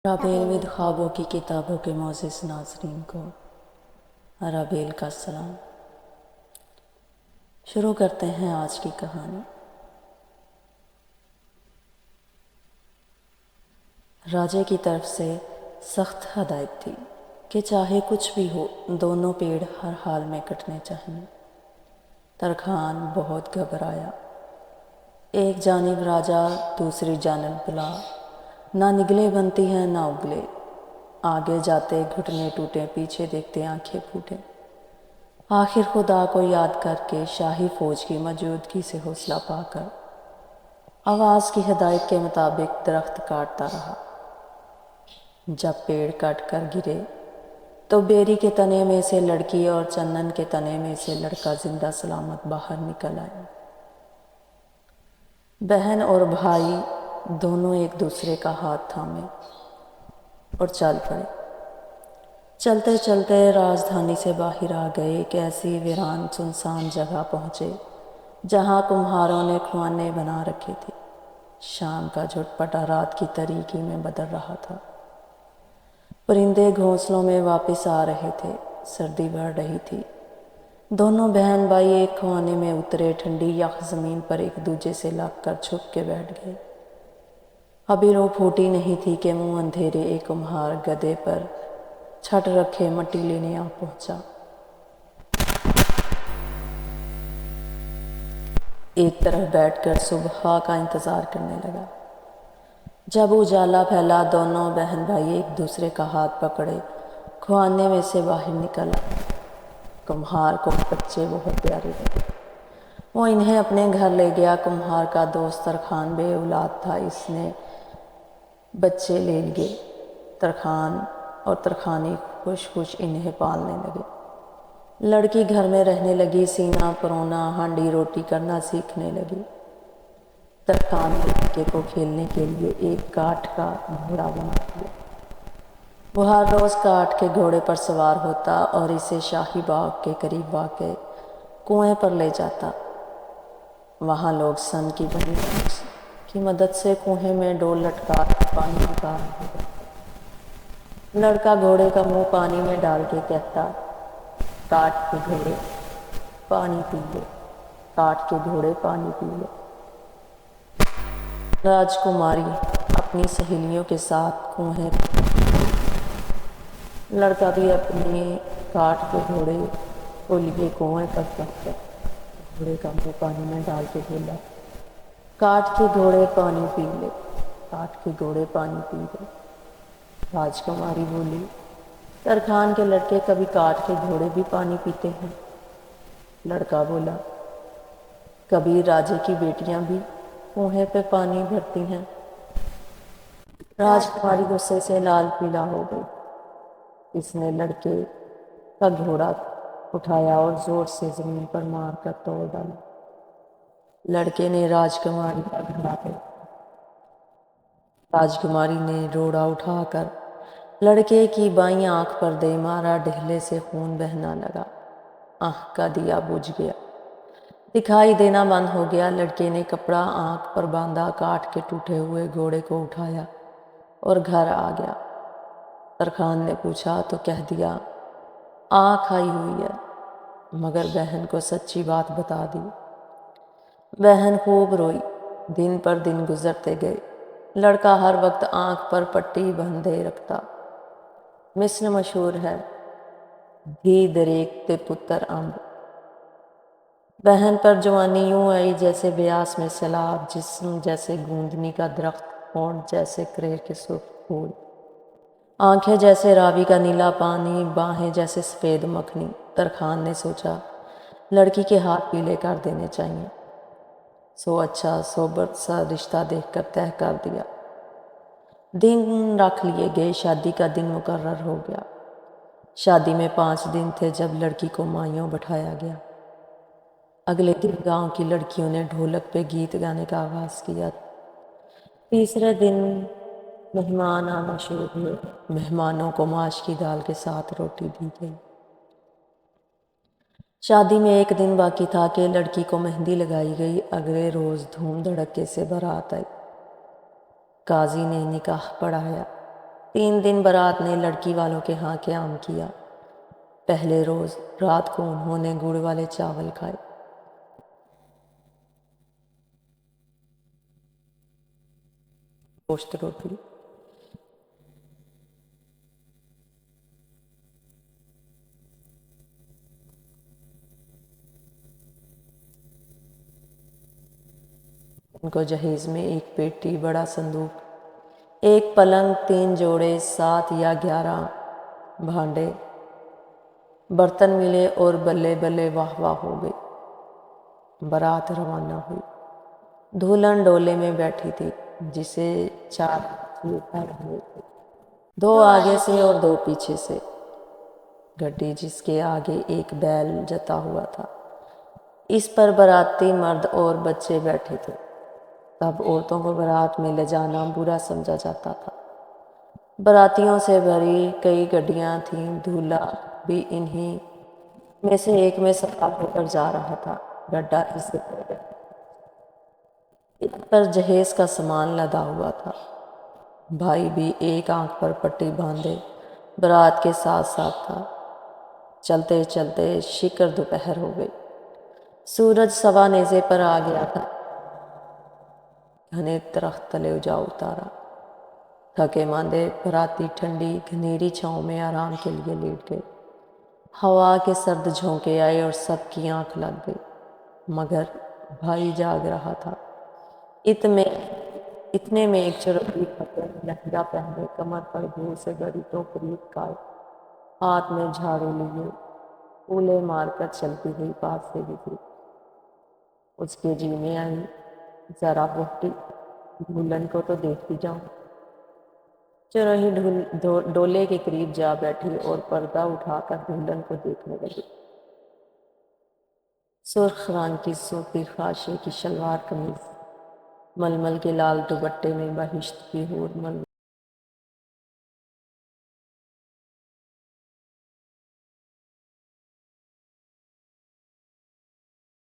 Rabeel with خوابوں کی کتابوں کے معزز ناظرین کو رابیل کا سلام۔ شروع کرتے ہیں آج کی کہانی۔ راجے کی طرف سے سخت ہدایت تھی کہ چاہے کچھ بھی ہو دونوں پیڑ ہر حال میں کٹنے چاہیے۔ ترکھان بہت گھبرایا۔ ایک جانب راجا، دوسری جانب بلا، نہ نگلے بنتی ہیں نہ اگلے۔ آگے جاتے گھٹنے ٹوٹے، پیچھے دیکھتے آنکھیں پھوٹے۔ آخر خدا کو یاد کر کے شاہی فوج کی موجودگی سے حوصلہ پا کر آواز کی ہدایت کے مطابق درخت کاٹتا رہا۔ جب پیڑ کٹ کر گرے تو بیری کے تنے میں سے لڑکی اور چندن کے تنے میں سے لڑکا زندہ سلامت باہر نکل آئے۔ بہن اور بھائی دونوں ایک دوسرے کا ہاتھ تھامے اور چل پڑے۔ چلتے چلتے راجدھانی سے باہر آ گئے، ایک ایسی ویران سنسان جگہ پہنچے جہاں کمہاروں نے کھوانے بنا رکھے تھے۔ شام کا جھٹپٹا رات کی تاریکی میں بدل رہا تھا۔ پرندے گھونسلوں میں واپس آ رہے تھے، سردی بڑھ رہی تھی۔ دونوں بہن بھائی ایک کھوانے میں اترے، ٹھنڈی یخ زمین پر ایک دوسرے سے لگ کر چھپ کے بیٹھ گئے۔ ابھی رو پھوٹی نہیں تھی کہ منہ اندھیرے ایک کمہار گدھے پر چھٹ رکھے مٹی لینے آ پہنچا۔ ایک طرف بیٹھ کر صبح کا انتظار کرنے لگا۔ جب اجالا پھیلا دونوں بہن بھائی ایک دوسرے کا ہاتھ پکڑے کھوانے میں سے باہر نکل آئے۔ کمہار کو بچے بہت پیارے لگے۔ وہ انہیں اپنے گھر لے گیا۔ کمہار کا دوست ترکھان بے اولاد تھا، اس نے بچے لے لیے۔ ترکھان اور ترکھانی خوش خوش انہیں پالنے لگے۔ لڑکی گھر میں رہنے لگی، سینا پرونا ہانڈی روٹی کرنا سیکھنے لگی۔ ترکھان نے لڑکے کو کھیلنے کے لیے ایک کاٹھ کا گھوڑا بنا دیا۔ وہ ہر روز کاٹھ کے گھوڑے پر سوار ہوتا اور اسے شاہی باغ کے قریب واقع کنویں پر لے جاتا۔ وہاں لوگ سن کی بنی کی مدد سے کنویں میں ڈول لٹکا پانی نکال رہے تھے۔ لڑکا گھوڑے کا منہ پانی میں ڈال کے کہتا، کاٹھ کے گھوڑے پانی پی لے، کاٹھ کے گھوڑے پانی پی لے۔ راجکماری اپنی سہیلیوں کے ساتھ کنویں لڑکا بھی اپنے کاٹھ کے گھوڑے کو لیے کنویں پر پہنچا۔ گھوڑے کا منہ پانی میں ڈال کے بولا، کاٹھ کے گھوڑے پانی پی لے، کاٹھ کے گھوڑے پانی پی لے۔ راجکماری بولی، ترکھان کے لڑکے کبھی کاٹھ کے گھوڑے بھی پانی پیتے ہیں؟ لڑکا بولا، کبھی راجے کی بیٹیاں بھی کنویں پہ پانی بھرتی ہیں۔ راجکماری غصے سے لال پیلا ہو گئی۔ اس نے لڑکے کا گھوڑا اٹھایا اور زور سے زمین پر مار کر توڑ ڈالا۔ لڑکے نے راجکماری کا گھوڑا پکڑا۔ راجکماری نے روڑا اٹھا کر لڑکے کی بائیں آنکھ پر دے مارا، ڈھیلے سے خون بہنا لگا۔ آنکھ کا دیا بجھ گیا، دکھائی دینا بند ہو گیا۔ لڑکے نے کپڑا آنکھ پر باندھا، کاٹھ کے ٹوٹے ہوئے گھوڑے کو اٹھایا اور گھر آ گیا۔ ترکھان نے پوچھا تو کہہ دیا، آنکھ آئی ہوئی ہے، مگر بہن کو سچی بات بتا دی۔ بہن خوب روئی۔ دن پر دن گزرتے گئے۔ لڑکا ہر وقت آنکھ پر پٹی بندھے رکھتا۔ مثل مشہور ہے، دھی دریکتے پتر امب۔ بہن پر جوانی یوں آئی جیسے بیاس میں سیلاب، جسم جیسے گوندنی کا درخت، ہونٹ جیسے کریل کے سرخ پھول، آنکھیں جیسے راوی کا نیلا پانی، باہیں جیسے سفید مکھنی۔ ترکھان نے سوچا لڑکی کے ہاتھ پیلے کر دینے چاہیے، سو اچھا صحبت سا رشتہ دیکھ کر طے کر دیا۔ دن رکھ لیے گئے، شادی کا دن مقرر ہو گیا۔ شادی میں 5 دن تھے جب لڑکی کو مائیوں بٹھایا گیا۔ اگلے دن گاؤں کی لڑکیوں نے ڈھولک پہ گیت گانے کا آغاز کیا۔ تیسرے دن مہمان آنا شروع ہوئے۔ مہمانوں کو ماش کی دال کے ساتھ روٹی دی گئی۔ شادی میں 1 دن باقی تھا کہ لڑکی کو مہندی لگائی گئی۔ اگلے روز دھوم دھڑکے سے بارات آئی۔ قاضی نے نکاح پڑھایا۔ 3 دن بارات نے لڑکی والوں کے ہاں قیام کیا۔ پہلے روز رات کو انہوں نے گڑ والے چاول کھائے۔ گوشت روٹی۔ ان کو جہیز میں ایک پیٹی، بڑا صندوق، ایک پلنگ، 3 جوڑے، 7 یا 11 بھانڈے برتن ملے اور بلے بلے واہ واہ ہو گئی۔ بارات روانہ ہوئی۔ دلہن ڈولے میں بیٹھی تھی جسے 4 چیخ رہے تھے، 2 آگے سے اور 2 پیچھے سے۔ گڈی جس کے آگے ایک بیل جتا ہوا تھا، اس پر باراتی مرد اور بچے بیٹھے تھے۔ تب عورتوں کو بارات میں لے جانا برا سمجھا جاتا تھا۔ باراتیوں سے بھری کئی گڈیاں تھیں، دولہا بھی انہی میں سے ایک میں سوار ہو کر جا رہا تھا۔ گڈا اس پر جہیز کا سامان لدا ہوا تھا۔ بھائی بھی ایک آنکھ پر پٹی باندھے بارات کے ساتھ ساتھ تھا۔ چلتے چلتے شکر دوپہر ہو گئی۔ سورج سوا نیزے پر آ گیا تھا۔ گھنے درخت تلے جا اتارا۔ تھکے ماندے باراتی ٹھنڈی گھنیری چھاؤں میں آرام کے لیے لیٹ گئے۔ ہوا کے سرد جھونکے آئے اور سب کی آنکھ لگ گئی، مگر بھائی جاگ رہا تھا۔ اتنے میں ایک چربی کپڑے لہنگا پہنے، کمر پر دھول سے بھری ٹوکری لٹکائے، ہاتھ میں جھاڑو لیے، پولے مار کر چلتی ہوئی پاس سے گزری۔ اس کے جی میں آئی، ذرا بہتی دلہن کو تو دیکھتی جاؤں۔ چرہی ڈولے کے قریب جا بیٹھی اور پردہ اٹھا کر دلہن کو دیکھنے لگی۔ سرخ رنگ کی سوتی خاشے کی شلوار قمیض، ململ کے لال دوپٹے میں بہشت کی حور